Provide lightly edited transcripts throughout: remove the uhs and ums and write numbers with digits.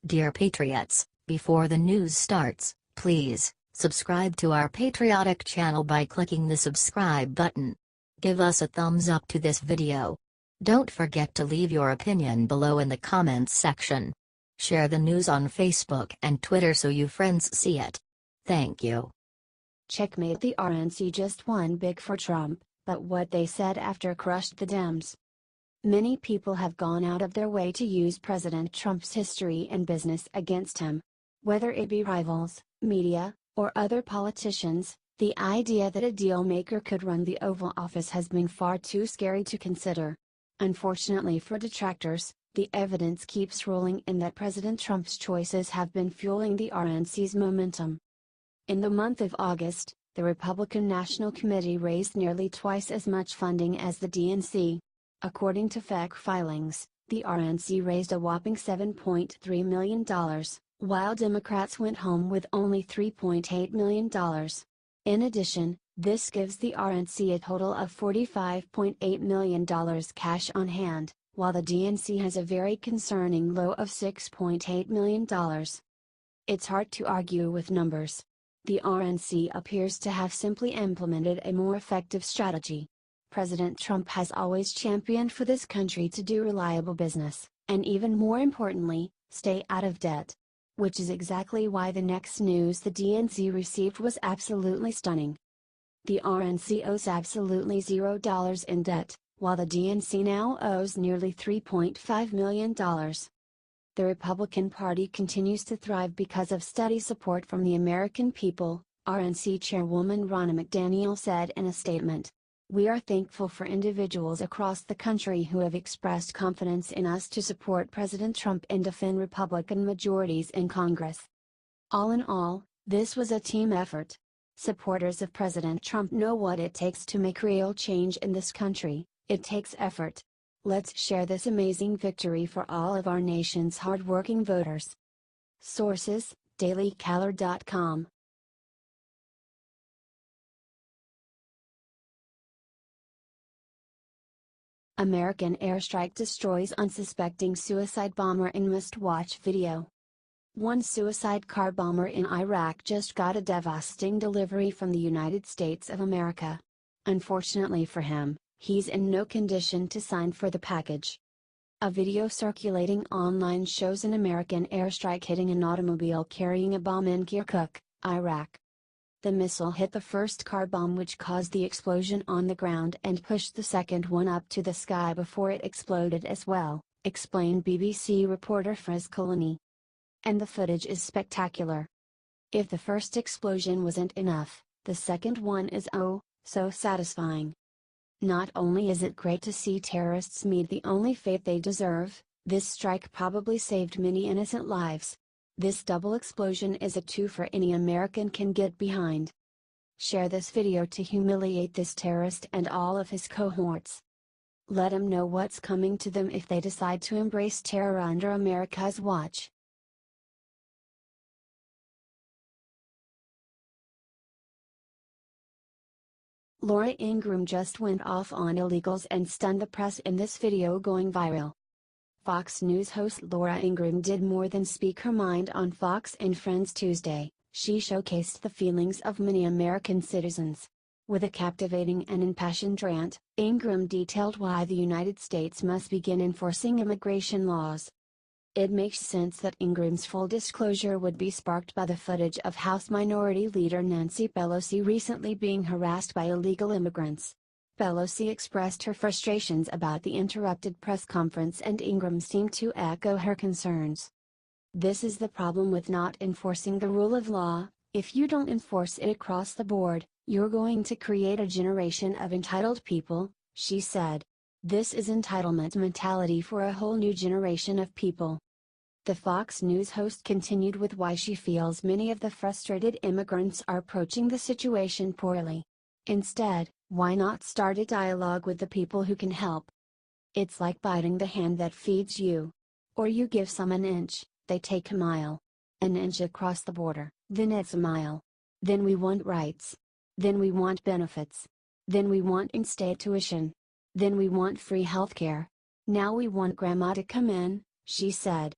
Dear Patriots, before the news starts, please subscribe to our patriotic channel by clicking the subscribe button. Give us a thumbs up to this video. Don't forget to leave your opinion below in the comments section. Share the news on Facebook and Twitter so you friends see it. Thank you. Checkmate the RNC just won big for Trump, but what they said after crushed the Dems. Many people have gone out of their way to use President Trump's history and business against him. Whether it be rivals, media, or other politicians, the idea that a dealmaker could run the Oval Office has been far too scary to consider. Unfortunately for detractors, the evidence keeps rolling in that President Trump's choices have been fueling the RNC's momentum. In the month of August, the Republican National Committee raised nearly twice as much funding as the DNC. According to filings, the RNC raised a whopping $7.3 million, while Democrats went home with only $3.8 million. In addition, this gives the RNC a total of $45.8 million cash on hand, while the DNC has a very concerning low of $6.8 million. It's hard to argue with numbers. The RNC appears to have simply implemented a more effective strategy. President Trump has always championed for this country to do reliable business, and even more importantly, stay out of debt. Which is exactly why the next news the DNC received was absolutely stunning. The RNC owes absolutely $0 in debt, while the DNC now owes nearly $3.5 million. The Republican Party continues to thrive because of steady support from the American people, RNC Chairwoman Ronna McDaniel said in a statement. We are thankful for individuals across the country who have expressed confidence in us to support President Trump and defend Republican majorities in Congress. All in all, this was a team effort. Supporters of President Trump know what it takes to make real change in this country. It takes effort. Let's share this amazing victory for all of our nation's hardworking voters. Sources: dailycaller.com. American airstrike destroys unsuspecting suicide bomber in must-watch video. One suicide car bomber in Iraq just got a devastating delivery from the United States of America. Unfortunately for him, he's in no condition to sign for the package. A video circulating online shows an American airstrike hitting an automobile carrying a bomb in Kirkuk, Iraq. The missile hit the first car bomb, which caused the explosion on the ground and pushed the second one up to the sky before it exploded as well, explained BBC reporter Friz Kalani. And the footage is spectacular. If the first explosion wasn't enough, the second one is so satisfying. Not only is it great to see terrorists meet the only fate they deserve, this strike probably saved many innocent lives. This double explosion is a twofer any American can get behind. Share this video to humiliate this terrorist and all of his cohorts. Let them know what's coming to them if they decide to embrace terror under America's watch. Laura Ingraham just went off on illegals and stunned the press in this video going viral. Fox News host Laura Ingraham did more than speak her mind on Fox and Friends Tuesday. She showcased the feelings of many American citizens. With a captivating and impassioned rant, Ingraham detailed why the United States must begin enforcing immigration laws. It makes sense that Ingraham's full disclosure would be sparked by the footage of House Minority Leader Nancy Pelosi recently being harassed by illegal immigrants. Pelosi expressed her frustrations about the interrupted press conference, and Ingraham seemed to echo her concerns. This is the problem with not enforcing the rule of law. If you don't enforce it across the board, you're going to create a generation of entitled people, she said. This is entitlement mentality for a whole new generation of people. The Fox News host continued with why she feels many of the frustrated immigrants are approaching the situation poorly. Instead, why not start a dialogue with the people who can help? It's like biting the hand that feeds you. Or you give some an inch, they take a mile. An inch across the border, then it's a mile. Then we want rights. Then we want benefits. Then we want in-state tuition. Then we want free healthcare. Now we want grandma to come in, she said.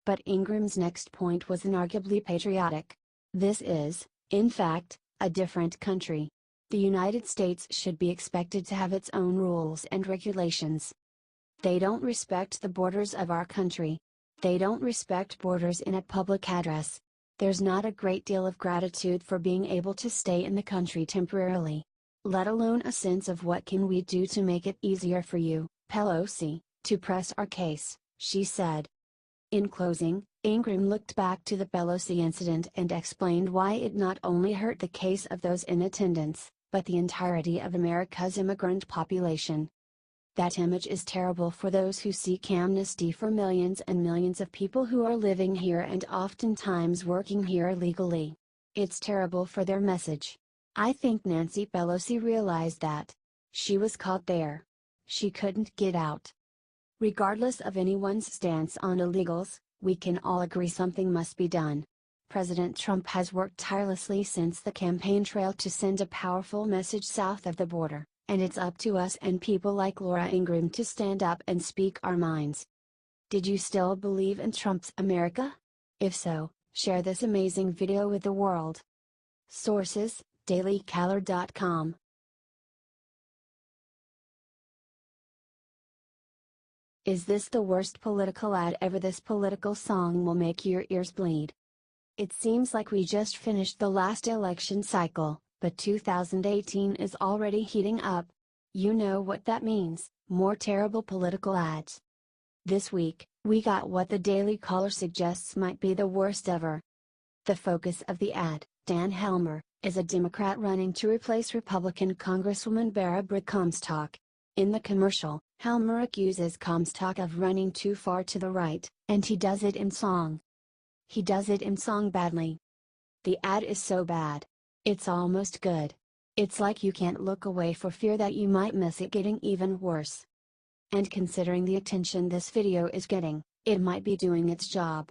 But Ingraham's next point was inarguably patriotic. This is, in fact, a different country. The United States should be expected to have its own rules and regulations. They don't respect the borders of our country. They don't respect borders in a public address. There's not a great deal of gratitude for being able to stay in the country temporarily. Let alone a sense of what can we do to make it easier for you, Pelosi, to press our case, she said. In closing, Ingraham looked back to the Pelosi incident and explained why it not only hurt the case of those in attendance, but the entirety of America's immigrant population. That image is terrible for those who seek amnesty for millions and millions of people who are living here and oftentimes working here legally. It's terrible for their message. I think Nancy Pelosi realized that. She was caught there. She couldn't get out. Regardless of anyone's stance on illegals, we can all agree something must be done. President Trump has worked tirelessly since the campaign trail to send a powerful message south of the border, and it's up to us and people like Laura Ingraham to stand up and speak our minds. Did you still believe in Trump's America? If so, share this amazing video with the world. Sources: dailycaller.com. Is this the worst political ad ever? This political song will make your ears bleed. It seems like we just finished the last election cycle, but 2018 is already heating up. You know what that means, more terrible political ads. This week, we got what the Daily Caller suggests might be the worst ever. The focus of the ad, Dan Helmer, is a Democrat running to replace Republican Congresswoman Barbara Comstock. In the commercial, Helmer accuses Comstock of running too far to the right, and he does it in song. He does it in song badly. The ad is so bad. It's almost good. It's like you can't look away for fear that you might miss it getting even worse. And considering the attention this video is getting, it might be doing its job.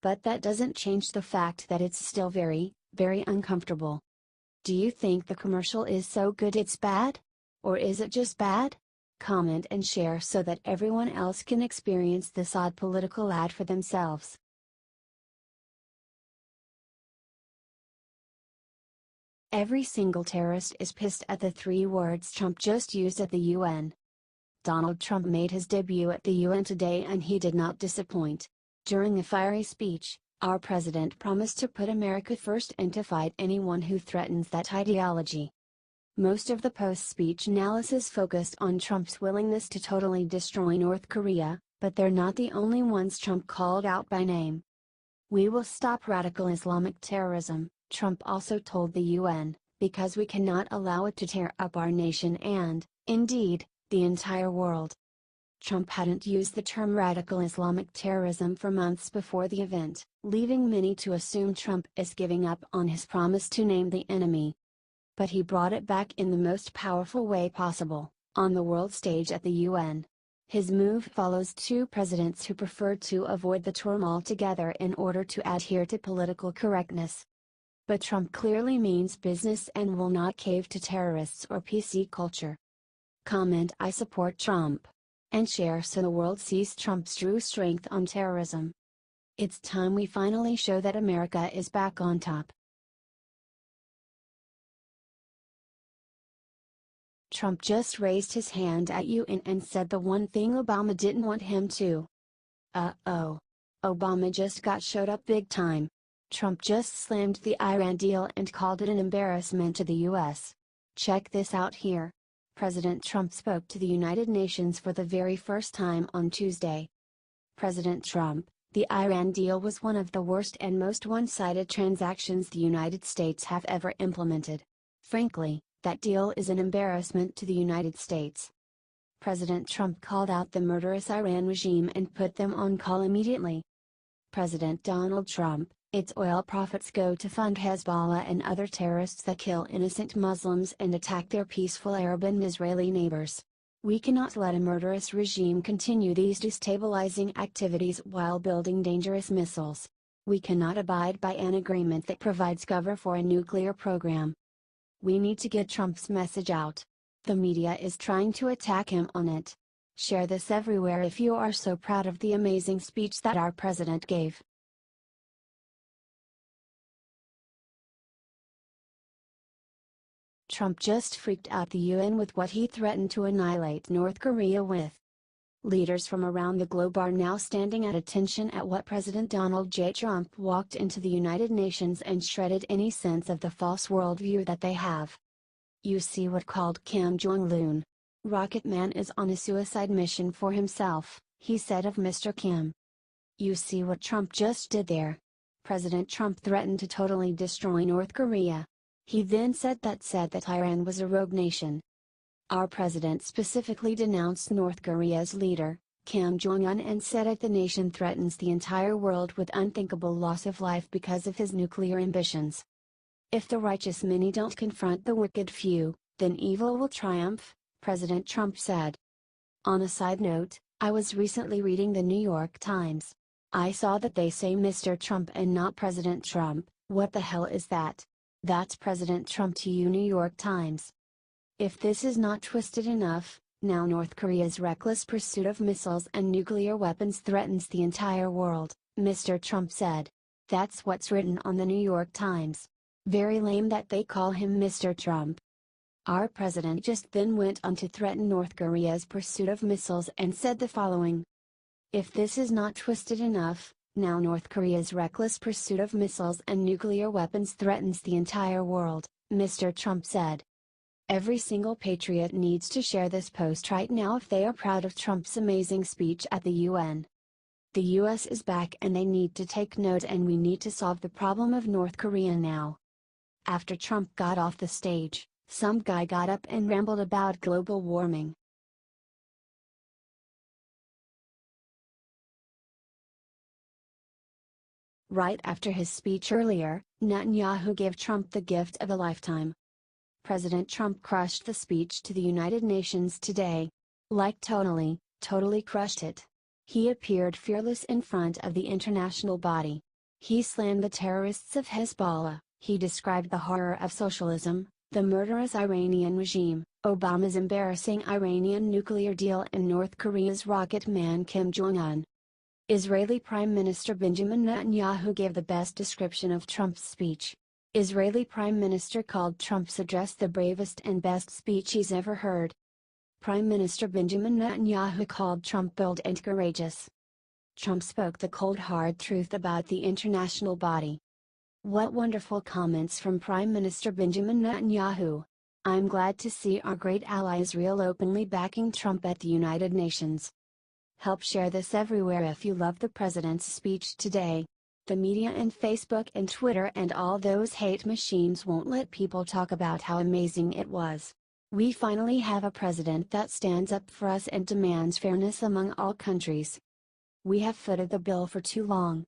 But that doesn't change the fact that it's still very, very uncomfortable. Do you think the commercial is so good it's bad? Or is it just bad? Comment and share so that everyone else can experience this odd political ad for themselves. Every single terrorist is pissed at the 3 words Trump just used at the UN. Donald Trump made his debut at the UN today and he did not disappoint. During a fiery speech, our president promised to put America first and to fight anyone who threatens that ideology. Most of the post-speech analysis focused on Trump's willingness to totally destroy North Korea, but they're not the only ones Trump called out by name. We will stop radical Islamic terrorism, Trump also told the UN, because we cannot allow it to tear up our nation and, indeed, the entire world. Trump hadn't used the term radical Islamic terrorism for months before the event, leaving many to assume Trump is giving up on his promise to name the enemy. But he brought it back in the most powerful way possible, on the world stage at the UN. His move follows 2 presidents who preferred to avoid the term altogether in order to adhere to political correctness. But Trump clearly means business and will not cave to terrorists or PC culture. Comment I support Trump. And share so the world sees Trump's true strength on terrorism. It's time we finally show that America is back on top. Trump just raised his hand at UN and said the one thing Obama didn't want him to. Uh-oh. Obama just got showed up big time. Trump just slammed the Iran deal and called it an embarrassment to the US. Check this out here. President Trump spoke to the United Nations for the very first time on Tuesday. President Trump, the Iran deal was one of the worst and most one-sided transactions the United States have ever implemented. Frankly, that deal is an embarrassment to the United States. President Trump called out the murderous Iran regime and put them on call immediately. President Donald Trump, its oil profits go to fund Hezbollah and other terrorists that kill innocent Muslims and attack their peaceful Arab and Israeli neighbors. We cannot let a murderous regime continue these destabilizing activities while building dangerous missiles. We cannot abide by an agreement that provides cover for a nuclear program. We need to get Trump's message out. The media is trying to attack him on it. Share this everywhere if you are so proud of the amazing speech that our president gave. Trump just freaked out the UN with what he threatened to annihilate North Korea with. Leaders from around the globe are now standing at attention at what President Donald J. Trump walked into the United Nations and shredded any sense of the false worldview that they have. You see what called Kim Jong-un. Rocket Man is on a suicide mission for himself, he said of Mr. Kim. You see what Trump just did there. President Trump threatened to totally destroy North Korea. He then said that Iran was a rogue nation. Our president specifically denounced North Korea's leader, Kim Jong-un, and said that the nation threatens the entire world with unthinkable loss of life because of his nuclear ambitions. If the righteous many don't confront the wicked few, then evil will triumph, President Trump said. On a side note, I was recently reading the New York Times. I saw that they say Mr. Trump and not President Trump. What the hell is that? That's President Trump to you, New York Times. If this is not twisted enough, now North Korea's reckless pursuit of missiles and nuclear weapons threatens the entire world, Mr. Trump said. That's what's written on the New York Times. Very lame that they call him Mr. Trump. Our president just then went on to threaten North Korea's pursuit of missiles and said the following. If this is not twisted enough, now North Korea's reckless pursuit of missiles and nuclear weapons threatens the entire world, Mr. Trump said. Every single patriot needs to share this post right now if they are proud of Trump's amazing speech at the UN. The US is back and they need to take note, and we need to solve the problem of North Korea now. After Trump got off the stage, some guy got up and rambled about global warming. Right after his speech earlier, Netanyahu gave Trump the gift of a lifetime. President Trump crushed the speech to the United Nations today. Like totally crushed it. He appeared fearless in front of the international body. He slammed the terrorists of Hezbollah, he described the horror of socialism, the murderous Iranian regime, Obama's embarrassing Iranian nuclear deal, and North Korea's rocket man Kim Jong-un. Israeli Prime Minister Benjamin Netanyahu gave the best description of Trump's speech. Israeli Prime Minister called Trump's address the bravest and best speech he's ever heard. Prime Minister Benjamin Netanyahu called Trump bold and courageous. Trump spoke the cold hard truth about the international body. What wonderful comments from Prime Minister Benjamin Netanyahu. I'm glad to see our great ally Israel openly backing Trump at the United Nations. Help share this everywhere if you love the president's speech today. The media and Facebook and Twitter and all those hate machines won't let people talk about how amazing it was. We finally have a president that stands up for us and demands fairness among all countries. We have footed the bill for too long.